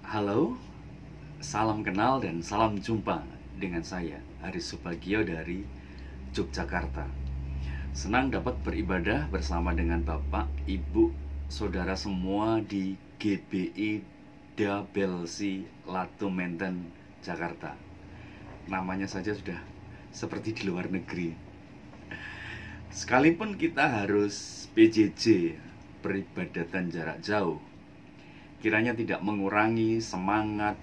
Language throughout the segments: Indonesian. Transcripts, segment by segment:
Halo, salam kenal dan salam jumpa dengan saya, Aris Subagio dari Yogyakarta. Senang dapat beribadah bersama dengan Bapak, Ibu, Saudara semua di GBI Dabelsi Latumenten, Jakarta. Namanya saja sudah seperti di luar negeri. Sekalipun kita harus PJJ, peribadatan jarak jauh, kiranya tidak mengurangi semangat,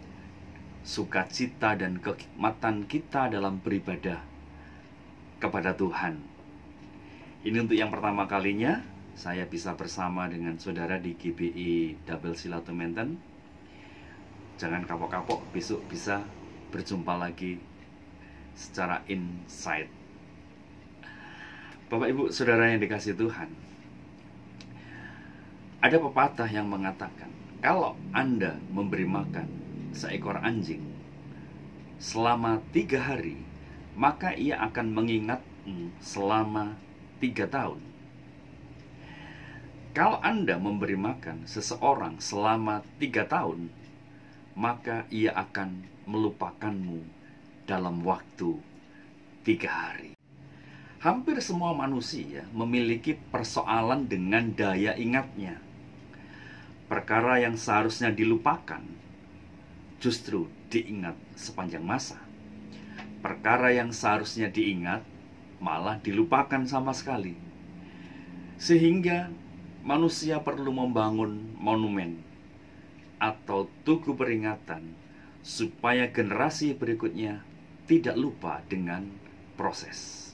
sukacita, dan kekhidmatan kita dalam beribadah kepada Tuhan. Ini untuk yang pertama kalinya saya bisa bersama dengan saudara di GBI Dabelsi Latumenten. Jangan kapok-kapok, besok bisa berjumpa lagi secara insight. Bapak, Ibu, saudara yang dikasihi Tuhan, ada pepatah yang mengatakan, kalau Anda memberi makan seekor anjing selama 3 hari, maka ia akan mengingatmu selama 3 tahun. Kalau Anda memberi makan seseorang selama 3 tahun, maka ia akan melupakanmu dalam waktu 3 hari. Hampir semua manusia memiliki persoalan dengan daya ingatnya. Perkara yang seharusnya dilupakan justru diingat sepanjang masa. Perkara yang seharusnya diingat malah dilupakan sama sekali. Sehingga manusia perlu membangun monumen atau tugu peringatan supaya generasi berikutnya tidak lupa dengan proses.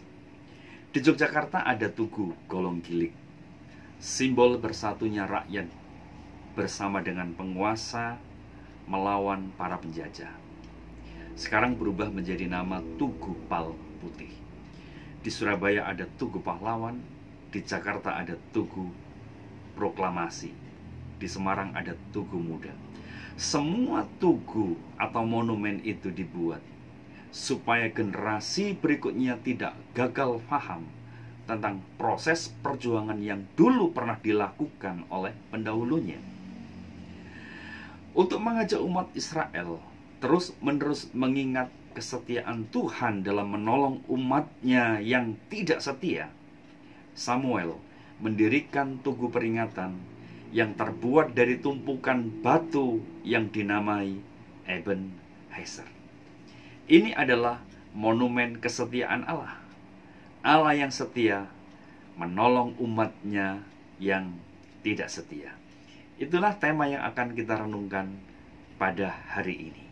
Di Yogyakarta ada Tugu Golong Gilik, simbol bersatunya rakyat bersama dengan penguasa melawan para penjajah. Sekarang berubah menjadi nama Tugu Pal Putih. Di Surabaya ada Tugu Pahlawan, di Jakarta ada Tugu Proklamasi, di Semarang ada Tugu Muda. Semua tugu atau monumen itu dibuat supaya generasi berikutnya tidak gagal paham tentang proses perjuangan yang dulu pernah dilakukan oleh pendahulunya. Untuk mengajak umat Israel terus-menerus mengingat kesetiaan Tuhan dalam menolong umatnya yang tidak setia, Samuel mendirikan tugu peringatan yang terbuat dari tumpukan batu yang dinamai Ebenezer. Ini adalah monumen kesetiaan Allah. Allah yang setia menolong umatnya yang tidak setia. Itulah tema yang akan kita renungkan pada hari ini.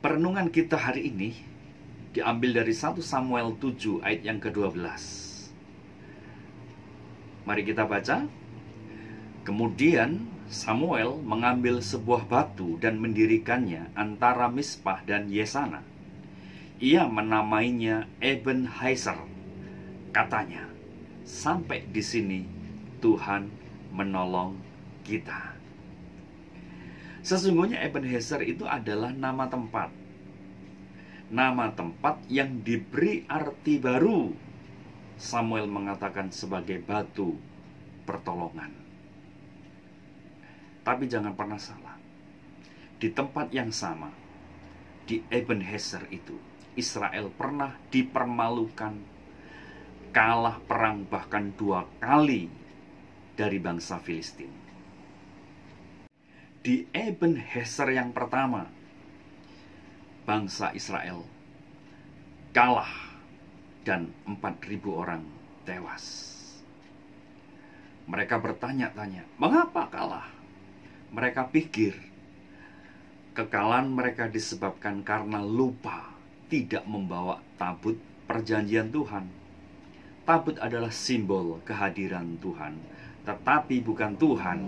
Perenungan kita hari ini diambil dari 1 Samuel 7 ayat yang ke-12. Mari kita baca. Kemudian Samuel mengambil sebuah batu dan mendirikannya antara Mispah dan Yesana. Ia menamainya Ebenezer. Katanya, sampai di sini Tuhan menolong kita. Sesungguhnya Ebenezer itu adalah nama tempat. Nama tempat yang diberi arti baru. Samuel mengatakan sebagai batu pertolongan. Tapi jangan pernah salah. Di tempat yang sama, di Ebenezer itu, Israel pernah dipermalukan, kalah perang bahkan 2 kali dari bangsa Filistin. Di Ebenezer yang pertama, bangsa Israel kalah dan 4.000 orang tewas. Mereka bertanya-tanya, mengapa kalah? Mereka pikir kekalahan mereka disebabkan karena lupa tidak membawa tabut perjanjian Tuhan. Tabut adalah simbol kehadiran Tuhan, tetapi bukan Tuhan.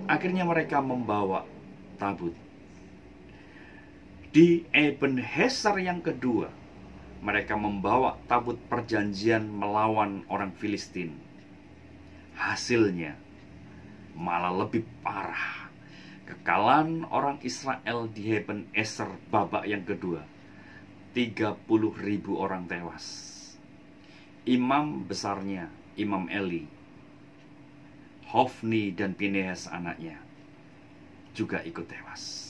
Akhirnya mereka membawa tabut. Di Ebenezer yang kedua, mereka membawa tabut perjanjian melawan orang Filistin. Hasilnya malah lebih parah. Kekalahan orang Israel di Ebenezer babak yang kedua, 30.000 orang tewas. Imam besarnya, Imam Eli, Hofni dan Pinehas anaknya juga ikut tewas.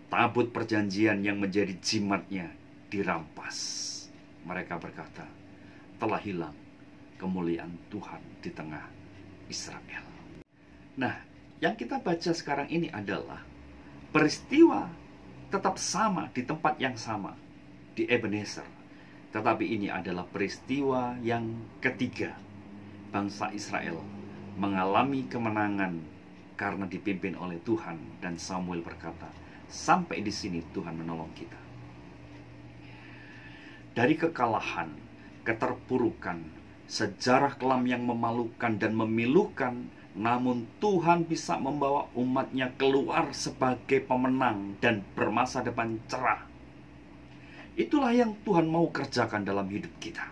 Tabut perjanjian yang menjadi jimatnya dirampas. Mereka berkata, telah hilang kemuliaan Tuhan di tengah Israel. Nah, yang kita baca sekarang ini adalah peristiwa tetap sama di tempat yang sama, di Ebenezer. Tetapi ini adalah peristiwa yang ketiga. Bangsa Israel mengalami kemenangan karena dipimpin oleh Tuhan, dan Samuel berkata, sampai di sini Tuhan menolong kita. Dari kekalahan, keterpurukan, sejarah kelam yang memalukan dan memilukan, namun Tuhan bisa membawa umatnya keluar sebagai pemenang dan bermasa depan cerah. Itulah yang Tuhan mau kerjakan dalam hidup kita.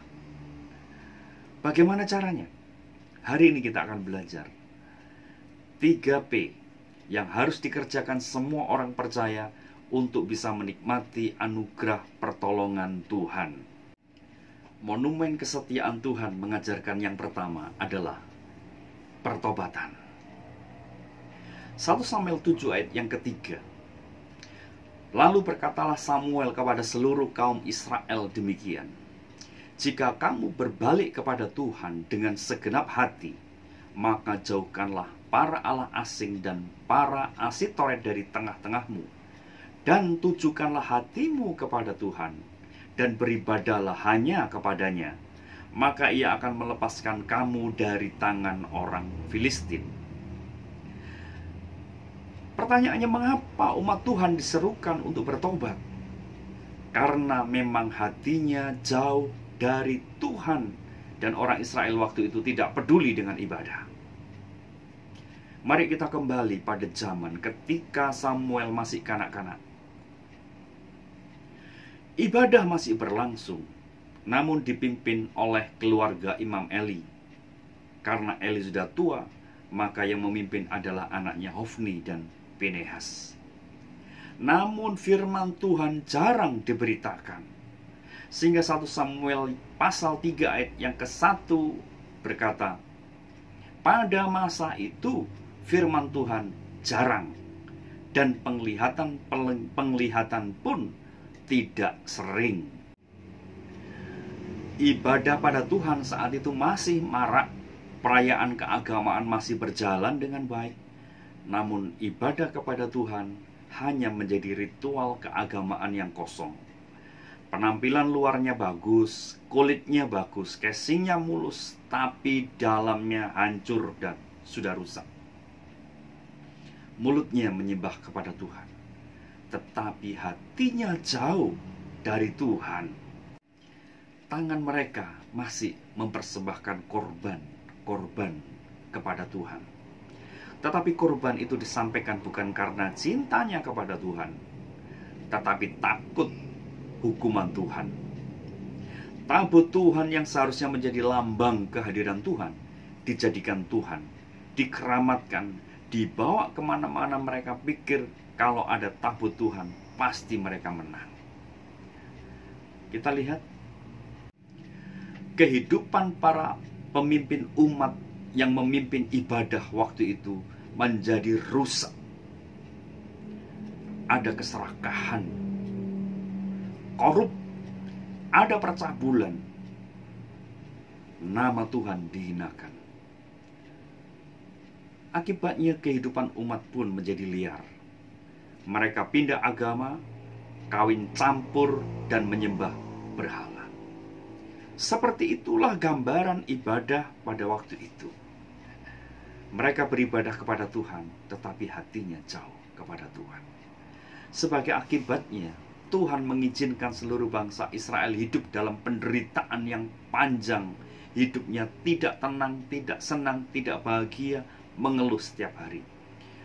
Bagaimana caranya? Hari ini kita akan belajar 3P yang harus dikerjakan semua orang percaya untuk bisa menikmati anugerah pertolongan Tuhan. Monumen kesetiaan Tuhan mengajarkan yang pertama adalah pertobatan. 1 Samuel 7 ayat yang ketiga. Lalu berkatalah Samuel kepada seluruh kaum Israel demikian, jika kamu berbalik kepada Tuhan dengan segenap hati, maka jauhkanlah para allah asing dan para asitoret dari tengah-tengahmu, dan tujukanlah hatimu kepada Tuhan, dan beribadahlah hanya kepadanya, maka ia akan melepaskan kamu dari tangan orang Filistin. Pertanyaannya, mengapa umat Tuhan diserukan untuk bertobat? Karena memang hatinya jauh dari Tuhan, dan orang Israel waktu itu tidak peduli dengan ibadah. Mari kita kembali pada zaman ketika Samuel masih kanak-kanak. Ibadah masih berlangsung, namun dipimpin oleh keluarga Imam Eli. Karena Eli sudah tua, maka yang memimpin adalah anaknya Hofni dan Pinehas. Namun firman Tuhan jarang diberitakan, sehingga 1 Samuel pasal 3 ayat yang ke-1 berkata, pada masa itu firman Tuhan jarang, dan penglihatan pun tidak sering. Ibadah pada Tuhan saat itu masih marak, perayaan keagamaan masih berjalan dengan baik, namun ibadah kepada Tuhan hanya menjadi ritual keagamaan yang kosong. Penampilan luarnya bagus, kulitnya bagus, casingnya mulus, tapi dalamnya hancur dan sudah rusak. Mulutnya menyembah kepada Tuhan, tetapi hatinya jauh dari Tuhan. Tangan mereka masih mempersembahkan korban kepada Tuhan. Tetapi korban itu disampaikan bukan karena cintanya kepada Tuhan, tetapi takut hukuman Tuhan. Tabut Tuhan yang seharusnya menjadi lambang kehadiran Tuhan dijadikan Tuhan, dikeramatkan, dibawa kemana-mana. Mereka pikir kalau ada tabut Tuhan pasti mereka menang. Kita lihat kehidupan para pemimpin umat yang memimpin ibadah waktu itu menjadi rusak. Ada keserakahan, korup, ada percabulan, nama Tuhan dihinakan. Akibatnya kehidupan umat pun menjadi liar. Mereka pindah agama, kawin campur, dan menyembah berhala. Seperti itulah gambaran ibadah pada waktu itu. Mereka beribadah kepada Tuhan, tetapi hatinya jauh kepada Tuhan. Sebagai akibatnya, Tuhan mengizinkan seluruh bangsa Israel hidup dalam penderitaan yang panjang. Hidupnya tidak tenang, tidak senang, tidak bahagia, mengeluh setiap hari.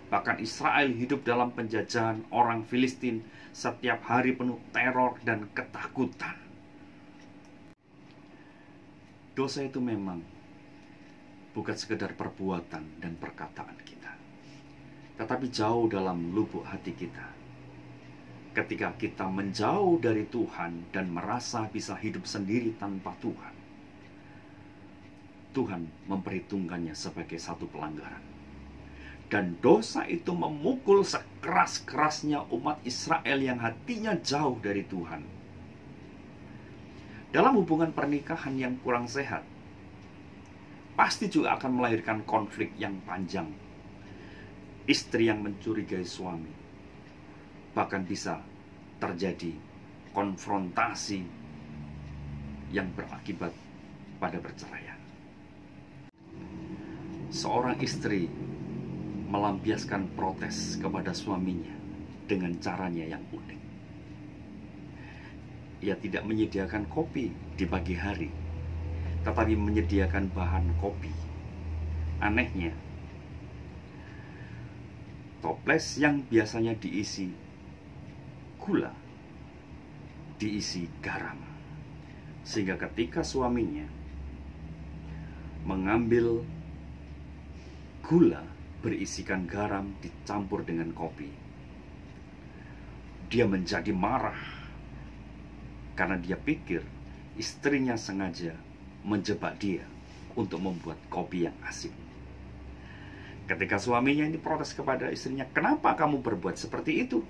Bahkan Israel hidup dalam penjajahan orang Filistin, setiap hari penuh teror dan ketakutan. Dosa itu memang bukan sekedar perbuatan dan perkataan kita, tetapi jauh dalam lubuk hati kita. Ketika kita menjauh dari Tuhan dan merasa bisa hidup sendiri tanpa Tuhan, Tuhan memperhitungkannya sebagai satu pelanggaran. Dan dosa itu memukul sekeras-kerasnya umat Israel yang hatinya jauh dari Tuhan. Dalam hubungan pernikahan yang kurang sehat, pasti juga akan melahirkan konflik yang panjang. Istri yang mencurigai suami, bahkan bisa terjadi konfrontasi yang berakibat pada perceraian. Seorang istri melampiaskan protes kepada suaminya dengan caranya yang unik. Ia tidak menyediakan kopi di pagi hari, tetapi menyediakan bahan kopi. Anehnya, toples yang biasanya diisi gula diisi garam, sehingga ketika suaminya mengambil gula berisikan garam dicampur dengan kopi, dia menjadi marah karena dia pikir istrinya sengaja menjebak dia untuk membuat kopi yang asin. Ketika suaminya ini protes kepada istrinya, "Kenapa kamu berbuat seperti itu?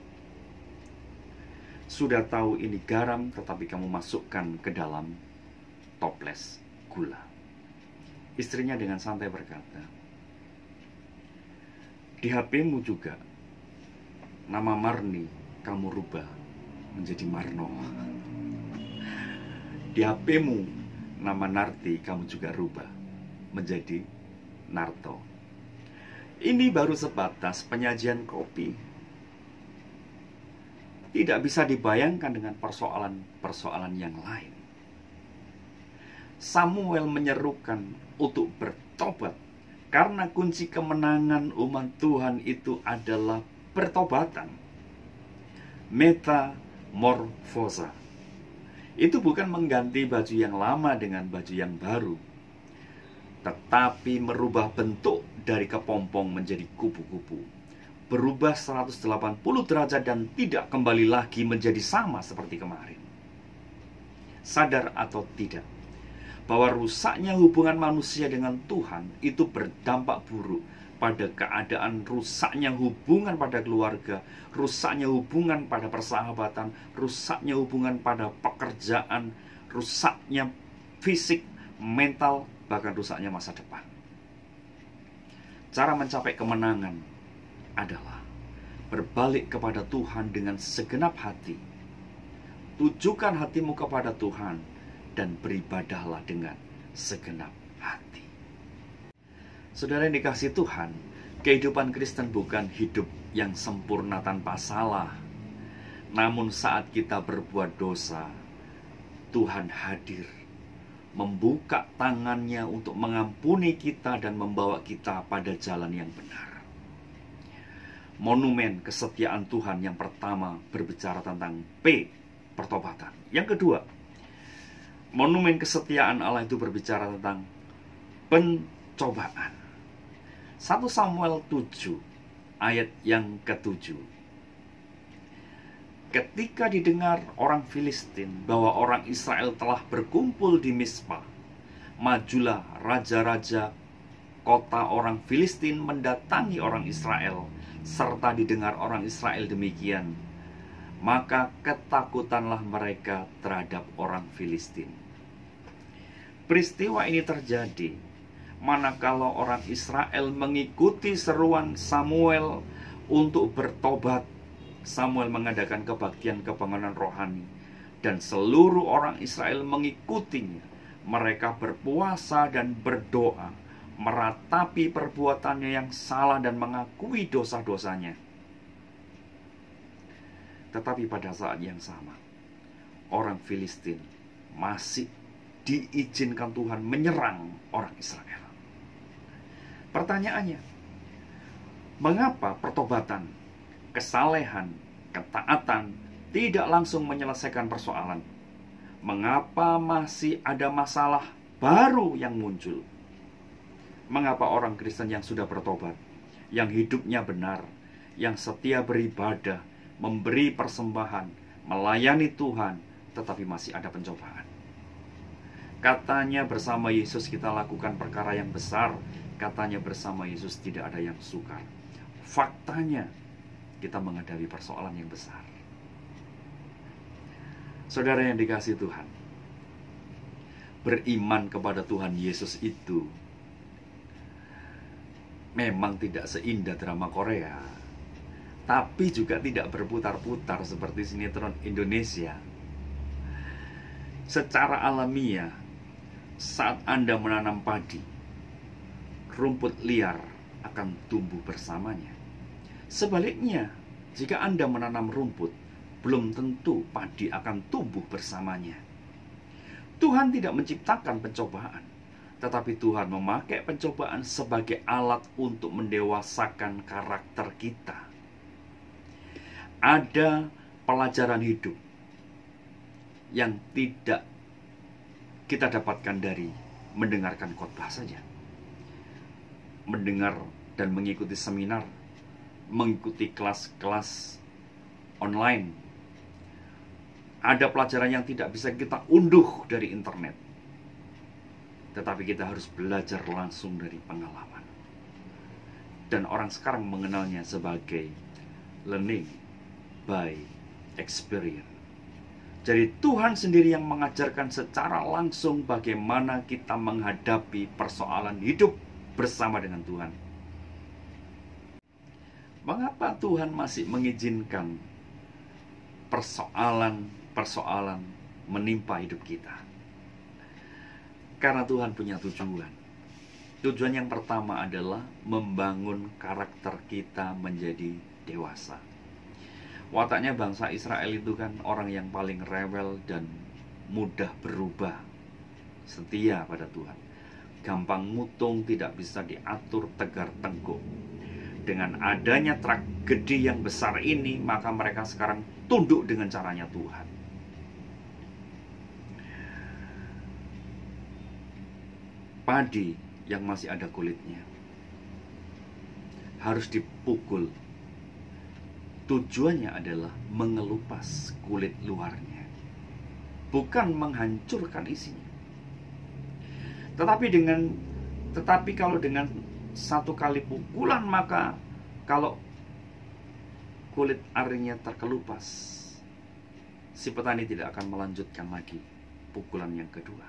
Sudah tahu ini garam, tetapi kamu masukkan ke dalam toples gula." Istrinya dengan santai berkata, "Di HP-mu juga nama Marni kamu rubah menjadi Marno. Di HP-mu nama Narti kamu juga rubah menjadi Narto." Ini baru sebatas penyajian kopi. Tidak bisa dibayangkan dengan persoalan-persoalan yang lain. Samuel menyerukan untuk bertobat, karena kunci kemenangan umat Tuhan itu adalah pertobatan. Metamorfosa. Itu bukan mengganti baju yang lama dengan baju yang baru, tetapi merubah bentuk dari kepompong menjadi kupu-kupu. Berubah 180 derajat dan tidak kembali lagi menjadi sama seperti kemarin. Sadar atau tidak, bahwa rusaknya hubungan manusia dengan Tuhan itu berdampak buruk pada keadaan rusaknya hubungan pada keluarga, rusaknya hubungan pada persahabatan, rusaknya hubungan pada pekerjaan, rusaknya fisik, mental, bahkan rusaknya masa depan. Cara mencapai kemenangan adalah berbalik kepada Tuhan dengan segenap hati. Tujukan hatimu kepada Tuhan dan beribadahlah dengan segenap hati. Saudara yang dikasihi Tuhan, kehidupan Kristen bukan hidup yang sempurna tanpa salah. Namun saat kita berbuat dosa, Tuhan hadir, membuka tangannya untuk mengampuni kita dan membawa kita pada jalan yang benar. Monumen kesetiaan Tuhan yang pertama berbicara tentang P, pertobatan. Yang kedua, monumen kesetiaan Allah itu berbicara tentang pencobaan. 1 Samuel 7 ayat yang ke-7. Ketika didengar orang Filistin bahwa orang Israel telah berkumpul di Mispa, majulah raja-raja kota orang Filistin mendatangi orang Israel. Serta didengar orang Israel demikian, maka ketakutanlah mereka terhadap orang Filistin. Peristiwa ini terjadi manakala orang Israel mengikuti seruan Samuel untuk bertobat. Samuel mengadakan kebaktian kebangunan rohani, dan seluruh orang Israel mengikutinya. Mereka berpuasa dan berdoa, meratapi perbuatannya yang salah dan mengakui dosa-dosanya. Tetapi pada saat yang sama, orang Filistin masih diizinkan Tuhan menyerang orang Israel. Pertanyaannya, mengapa pertobatan, kesalehan, ketaatan tidak langsung menyelesaikan persoalan? Mengapa masih ada masalah baru yang muncul? Mengapa orang Kristen yang sudah bertobat, yang hidupnya benar, yang setia beribadah, memberi persembahan, melayani Tuhan, tetapi masih ada pencobaan? Katanya bersama Yesus kita lakukan perkara yang besar. Katanya bersama Yesus tidak ada yang sukar. Faktanya kita menghadapi persoalan yang besar. Saudara yang dikasihi Tuhan, beriman kepada Tuhan Yesus itu memang tidak seindah drama Korea, tapi juga tidak berputar-putar seperti sinetron Indonesia. Secara alamiah, saat Anda menanam padi, rumput liar akan tumbuh bersamanya. Sebaliknya, jika Anda menanam rumput, belum tentu padi akan tumbuh bersamanya. Tuhan tidak menciptakan pencobaan, tetapi Tuhan memakai pencobaan sebagai alat untuk mendewasakan karakter kita. Ada pelajaran hidup yang tidak kita dapatkan dari mendengarkan khotbah saja, mendengar dan mengikuti seminar, mengikuti kelas-kelas online. Ada pelajaran yang tidak bisa kita unduh dari internet, tetapi kita harus belajar langsung dari pengalaman. Dan orang sekarang mengenalnya sebagai learning by experience. Jadi Tuhan sendiri yang mengajarkan secara langsung bagaimana kita menghadapi persoalan hidup bersama dengan Tuhan. Mengapa Tuhan masih mengizinkan persoalan menimpa hidup kita? Karena Tuhan punya tujuan. Tujuan yang pertama adalah membangun karakter kita menjadi dewasa. Wataknya bangsa Israel itu kan orang yang paling rewel dan mudah berubah, setia pada Tuhan, gampang mutung, tidak bisa diatur, tegar tengkuk. Dengan adanya tragedi yang besar ini, maka mereka sekarang tunduk dengan caranya Tuhan. Padi yang masih ada kulitnya harus dipukul. Tujuannya adalah mengelupas kulit luarnya, bukan menghancurkan isinya. Tetapi kalau dengan satu kali pukulan, maka kalau kulit arinya terkelupas, si petani tidak akan melanjutkan lagi pukulan yang kedua.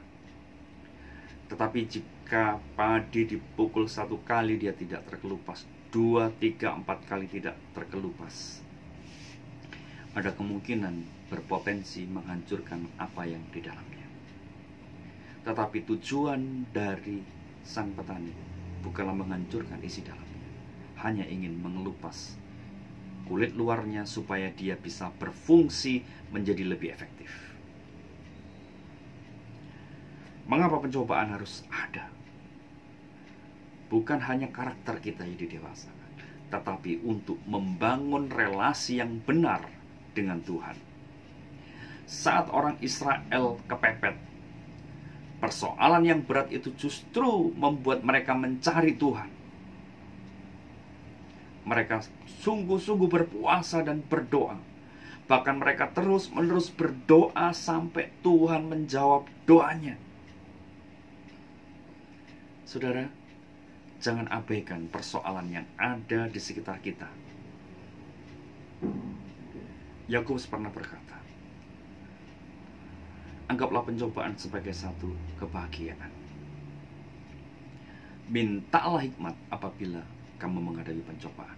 Tetapi jika padi dipukul satu kali dia tidak terkelupas, 2, 3, 4 kali tidak terkelupas, ada kemungkinan berpotensi menghancurkan apa yang di dalamnya. Tetapi tujuan dari sang petani bukanlah menghancurkan isi dalamnya, hanya ingin mengelupas kulit luarnya supaya dia bisa berfungsi menjadi lebih efektif. Mengapa pencobaan harus ada? Bukan hanya karakter kita yang didewasakan, tetapi untuk membangun relasi yang benar dengan Tuhan. Saat orang Israel kepepet, persoalan yang berat itu justru membuat mereka mencari Tuhan. Mereka sungguh-sungguh berpuasa dan berdoa. Bahkan mereka terus-menerus berdoa sampai Tuhan menjawab doanya. Saudara, jangan abaikan persoalan yang ada di sekitar kita. Yakobus pernah berkata, anggaplah pencobaan sebagai satu kebahagiaan. Mintalah hikmat apabila kamu menghadapi pencobaan.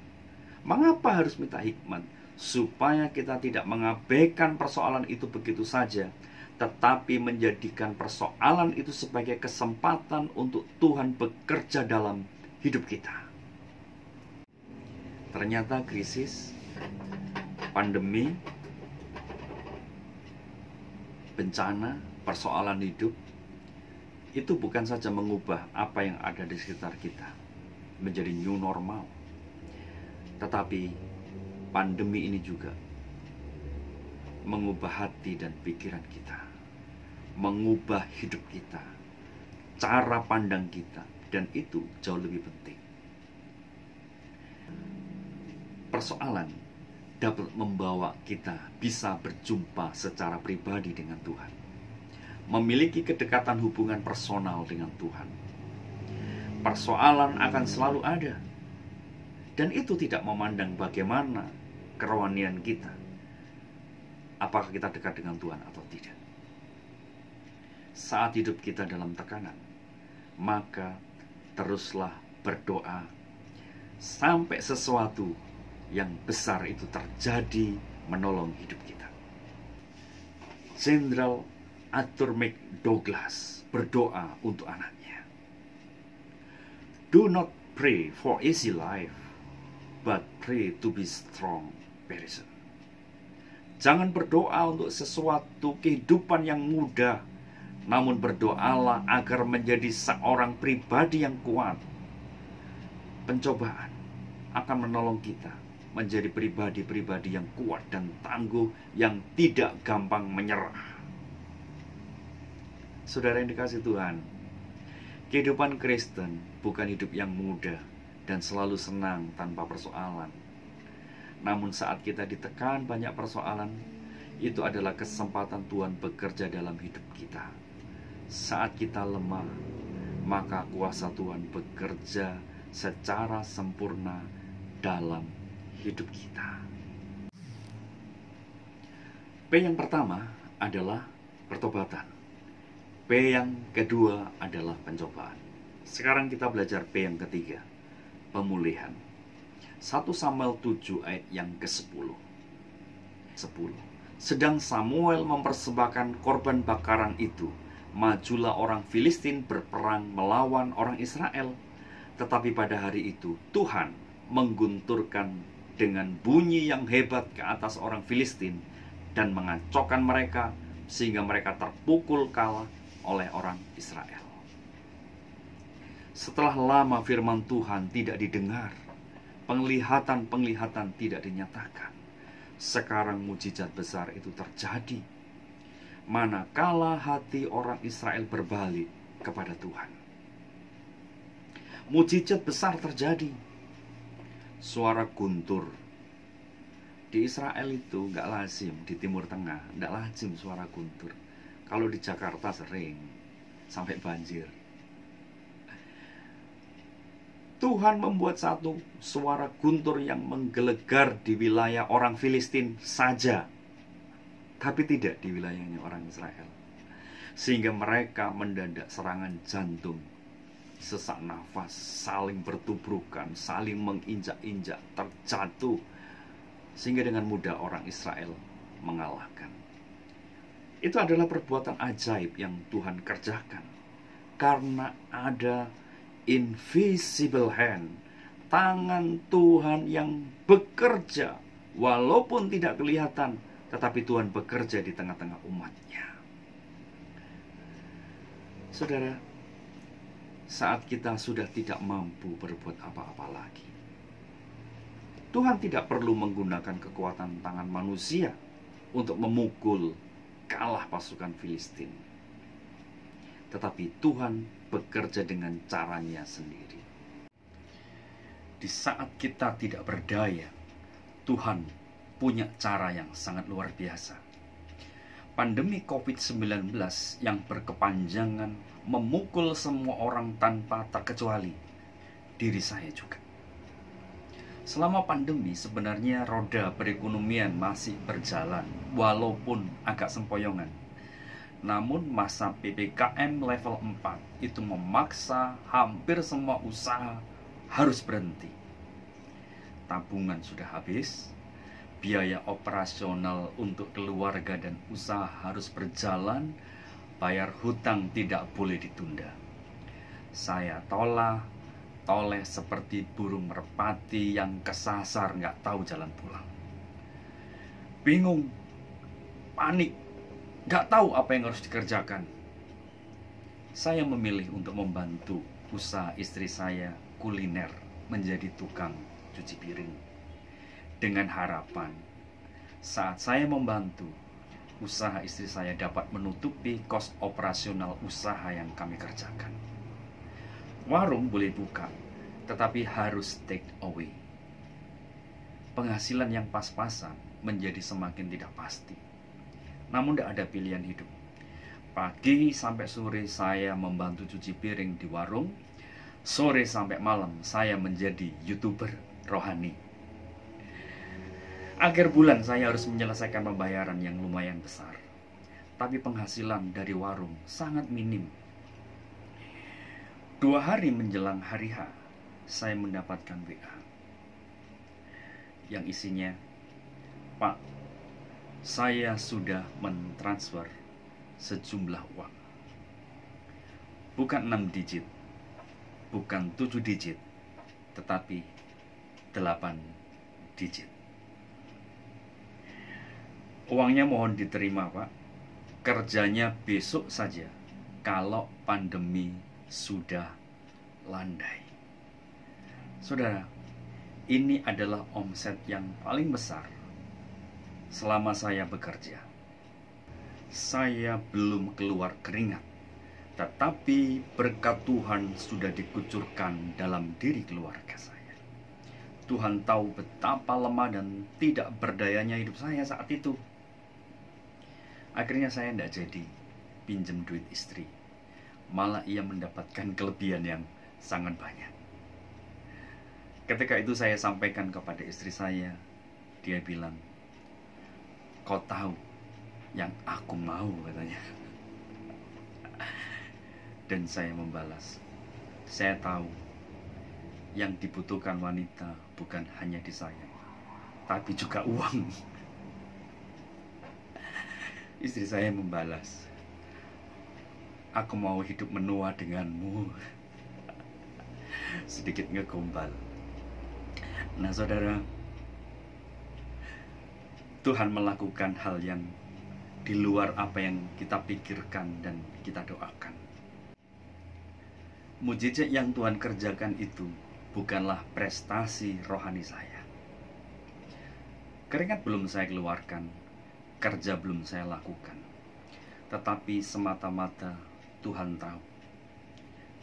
Mengapa harus minta hikmat? Supaya kita tidak mengabaikan persoalan itu begitu saja, tetapi menjadikan persoalan itu sebagai kesempatan untuk Tuhan bekerja dalam hidup kita. Ternyata krisis, pandemi, bencana, persoalan hidup itu bukan saja mengubah apa yang ada di sekitar kita menjadi new normal, tetapi pandemi ini juga mengubah hati dan pikiran kita, mengubah hidup kita, cara pandang kita, dan itu jauh lebih penting. Persoalan dapat membawa kita bisa berjumpa secara pribadi dengan Tuhan. memiliki kedekatan hubungan personal dengan Tuhan. Persoalan akan selalu ada, dan itu tidak memandang bagaimana kerohanian kita, apakah kita dekat dengan Tuhan atau tidak. Saat hidup kita dalam tekanan, maka teruslah berdoa sampai sesuatu yang besar itu terjadi menolong hidup kita. Jenderal Arthur McDouglas berdoa untuk anaknya. Do not pray for easy life, but pray to be strong person. Jangan berdoa untuk sesuatu kehidupan yang mudah, namun berdoalah agar menjadi seorang pribadi yang kuat. Pencobaan akan menolong kita menjadi pribadi-pribadi yang kuat dan tangguh, yang tidak gampang menyerah. Saudara yang dikasihi Tuhan, kehidupan Kristen bukan hidup yang mudah dan selalu senang tanpa persoalan. Namun saat kita ditekan banyak persoalan, itu adalah kesempatan Tuhan bekerja dalam hidup kita. Saat kita lemah, maka kuasa Tuhan bekerja secara sempurna dalam hidup kita. P yang pertama adalah pertobatan. P yang kedua adalah pencobaan. Sekarang kita belajar P yang ketiga, pemulihan. 1 Samuel 7 ayat yang ke-10. Sedang Samuel mempersembahkan korban bakaran itu, majulah orang Filistin berperang melawan orang Israel. Tetapi pada hari itu Tuhan menggunturkan dengan bunyi yang hebat ke atas orang Filistin dan mengacaukan mereka sehingga mereka terpukul kalah oleh orang Israel. Setelah lama firman Tuhan tidak didengar, penglihatan-penglihatan tidak dinyatakan, sekarang mujizat besar itu terjadi manakala hati orang Israel berbalik kepada Tuhan. Mujizat besar terjadi. Suara guntur di Israel itu nggak lazim, di Timur Tengah nggak lazim suara guntur. Kalau di Jakarta sering sampai banjir. Tuhan membuat satu suara guntur yang menggelegar di wilayah orang Filistin saja, tapi tidak di wilayahnya orang Israel. Sehingga mereka mendadak serangan jantung, sesak nafas, saling bertubrukan, saling menginjak-injak, terjatuh, sehingga dengan mudah orang Israel mengalahkan. Itu adalah perbuatan ajaib yang Tuhan kerjakan, karena ada invisible hand, tangan Tuhan yang bekerja walaupun tidak kelihatan, tetapi Tuhan bekerja di tengah-tengah umatnya. Saudara, saat kita sudah tidak mampu berbuat apa-apa lagi, Tuhan tidak perlu menggunakan kekuatan tangan manusia untuk memukul kalah pasukan Filistin, tetapi Tuhan bekerja dengan caranya sendiri. Di saat kita tidak berdaya, Tuhan punya cara yang sangat luar biasa. Pandemi COVID-19 yang berkepanjangan memukul semua orang tanpa terkecuali diri saya juga. Selama pandemi sebenarnya roda perekonomian masih berjalan walaupun agak sempoyongan. Namun masa PPKM level 4 itu memaksa hampir semua usaha harus berhenti. Tabungan sudah habis, biaya operasional untuk keluarga dan usaha harus berjalan, bayar hutang tidak boleh ditunda. Saya toleh seperti burung merpati yang kesasar nggak tahu jalan pulang. Bingung, panik, gak tahu apa yang harus dikerjakan. Saya memilih untuk membantu usaha istri saya kuliner, menjadi tukang cuci piring, dengan harapan saat saya membantu, usaha istri saya dapat menutupi kos operasional usaha yang kami kerjakan. Warung boleh buka, tetapi harus take away. Penghasilan yang pas-pasan menjadi semakin tidak pasti. Namun tidak ada pilihan hidup. Pagi sampai sore saya membantu cuci piring di warung. Sore sampai malam saya menjadi YouTuber rohani. Akhir bulan saya harus menyelesaikan pembayaran yang lumayan besar. Tapi penghasilan dari warung sangat minim. 2 hari menjelang hari H, saya mendapatkan WA yang isinya, "Pak, saya sudah mentransfer sejumlah uang. Bukan 6 digit, bukan 7 digit, tetapi 8 digit. Uangnya mohon diterima, Pak. Kerjanya besok saja kalau pandemi sudah landai." Saudara, ini adalah omset yang paling besar selama saya bekerja. Saya belum keluar keringat, tetapi berkat Tuhan sudah dikucurkan dalam diri keluarga saya. Tuhan tahu betapa lemah dan tidak berdayanya hidup saya saat itu. Akhirnya saya tidak jadi pinjam duit istri. Malah ia mendapatkan kelebihan yang sangat banyak. Ketika itu saya sampaikan kepada istri saya. Dia bilang, "Kau tahu yang aku mau," katanya. Dan saya membalas, "Saya tahu yang dibutuhkan wanita bukan hanya di saya, tapi juga uang." Istri saya membalas, "Aku mau hidup menua denganmu." Sedikit ngegombal. Nah saudara, Tuhan melakukan hal yang di luar apa yang kita pikirkan dan kita doakan. Mujizat yang Tuhan kerjakan itu bukanlah prestasi rohani saya. Keringat belum saya keluarkan, kerja belum saya lakukan, tetapi semata-mata Tuhan tahu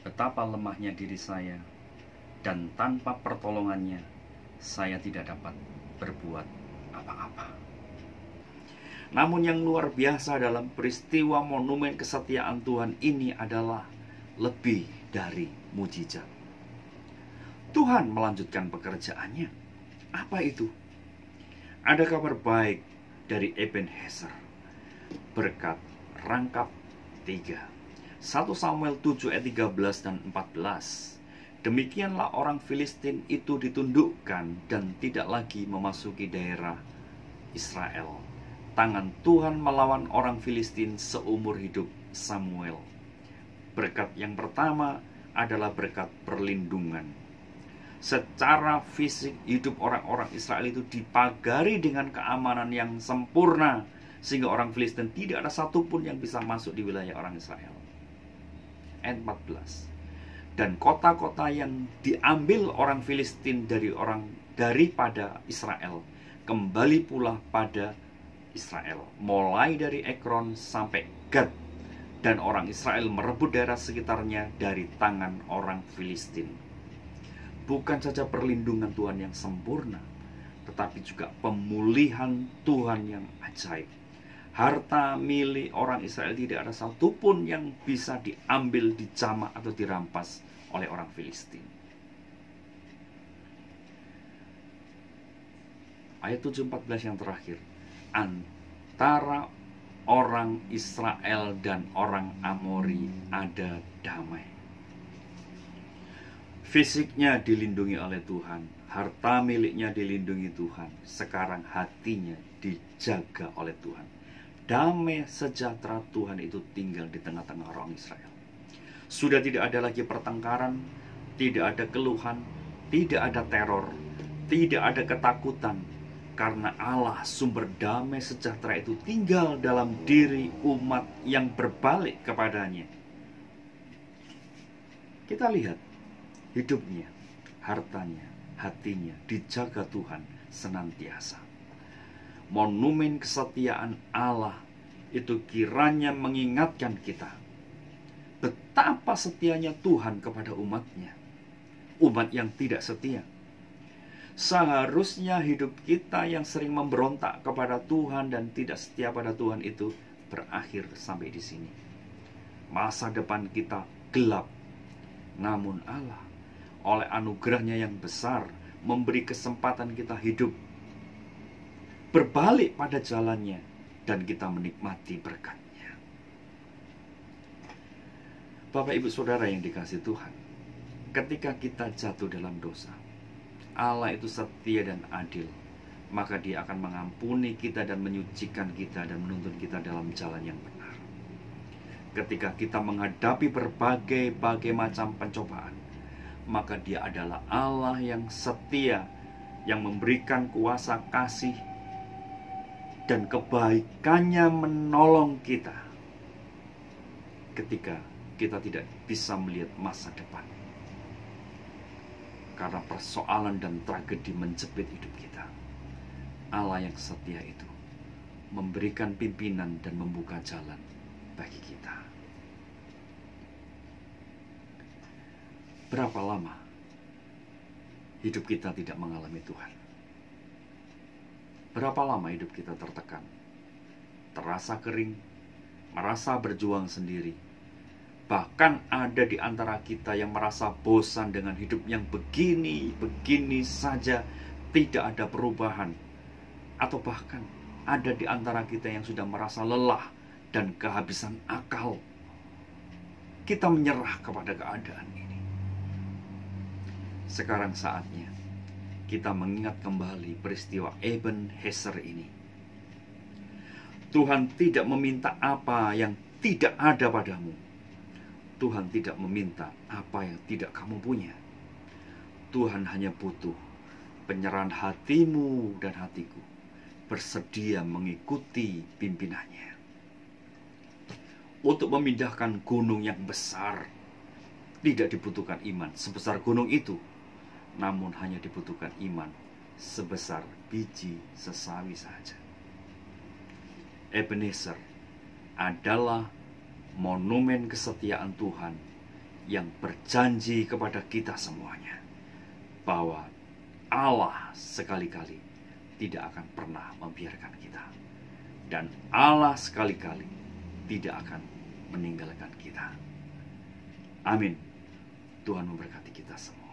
betapa lemahnya diri saya, dan tanpa pertolongannya saya tidak dapat berbuat apa-apa. Namun yang luar biasa dalam peristiwa monumen kesetiaan Tuhan ini adalah lebih dari mujizat. Tuhan melanjutkan pekerjaannya. Apa itu? Ada kabar baik dari Ebenezer. Berkat rangkap 3. 1 Samuel 7 ayat 13 dan 14. Demikianlah orang Filistin itu ditundukkan dan tidak lagi memasuki daerah Israel. Tangan Tuhan melawan orang Filistin seumur hidup Samuel. Berkat yang pertama adalah berkat perlindungan. Secara fisik hidup orang-orang Israel itu dipagari dengan keamanan yang sempurna, sehingga orang Filistin tidak ada satupun yang bisa masuk di wilayah orang Israel. Ayat 14. Dan kota-kota yang diambil orang Filistin daripada Israel kembali pula pada Israel, mulai dari Ekron sampai Gad, dan orang Israel merebut daerah sekitarnya dari tangan orang Filistin. Bukan saja perlindungan Tuhan yang sempurna, tetapi juga pemulihan Tuhan yang ajaib. Harta milik orang Israel tidak ada satupun yang bisa diambil, dijamah atau dirampas oleh orang Filistin. Ayat 7:14 yang terakhir. Antara orang Israel dan orang Amori ada damai. Fisiknya dilindungi oleh Tuhan, harta miliknya dilindungi Tuhan, sekarang hatinya dijaga oleh Tuhan. Damai sejahtera Tuhan itu tinggal di tengah-tengah orang Israel. Sudah tidak ada lagi pertengkaran, tidak ada keluhan, tidak ada teror, tidak ada ketakutan, karena Allah sumber damai sejahtera itu tinggal dalam diri umat yang berbalik kepadanya. Kita lihat hidupnya, hartanya, hatinya dijaga Tuhan senantiasa. Monumen kesetiaan Allah itu kiranya mengingatkan kita betapa setianya Tuhan kepada umatnya. Umat yang tidak setia. Seharusnya hidup kita yang sering memberontak kepada Tuhan dan tidak setia pada Tuhan itu berakhir sampai di sini. masa depan kita gelap. Namun Allah oleh anugerahnya yang besar memberi kesempatan kita hidup berbalik pada jalannya, dan kita menikmati berkat-Nya. Bapak Ibu Saudara yang dikasihi Tuhan, ketika kita jatuh dalam dosa, Allah itu setia dan adil, maka Dia akan mengampuni kita dan menyucikan kita dan menuntun kita dalam jalan yang benar. Ketika kita menghadapi berbagai macam pencobaan, maka Dia adalah Allah yang setia, yang memberikan kuasa kasih dan kebaikannya menolong kita ketika kita tidak bisa melihat masa depan karena persoalan dan tragedi menjepit hidup kita. Allah yang setia itu memberikan pimpinan dan membuka jalan bagi kita. Berapa lama hidup kita tidak mengalami Tuhan? Berapa lama hidup kita tertekan, terasa kering, merasa berjuang sendiri. Bahkan ada di antara kita yang merasa bosan dengan hidup yang begini saja, tidak ada perubahan. Atau bahkan ada di antara kita yang sudah merasa lelah dan kehabisan akal. Kita menyerah kepada keadaan ini. Sekarang saatnya kita mengingat kembali peristiwa Ebenezer ini. Tuhan tidak meminta apa yang tidak ada padamu. Tuhan tidak meminta apa yang tidak kamu punya. Tuhan hanya butuh penyerahan hatimu dan hatiku, bersedia mengikuti pimpinannya. Untuk memindahkan gunung yang besar, tidak dibutuhkan iman sebesar gunung itu, namun hanya dibutuhkan iman sebesar biji sesawi saja. Ebenezer adalah monumen kesetiaan Tuhan yang berjanji kepada kita semuanya bahwa Allah sekali-kali tidak akan pernah membiarkan kita, dan Allah sekali-kali tidak akan meninggalkan kita. Amin. Tuhan memberkati kita semua.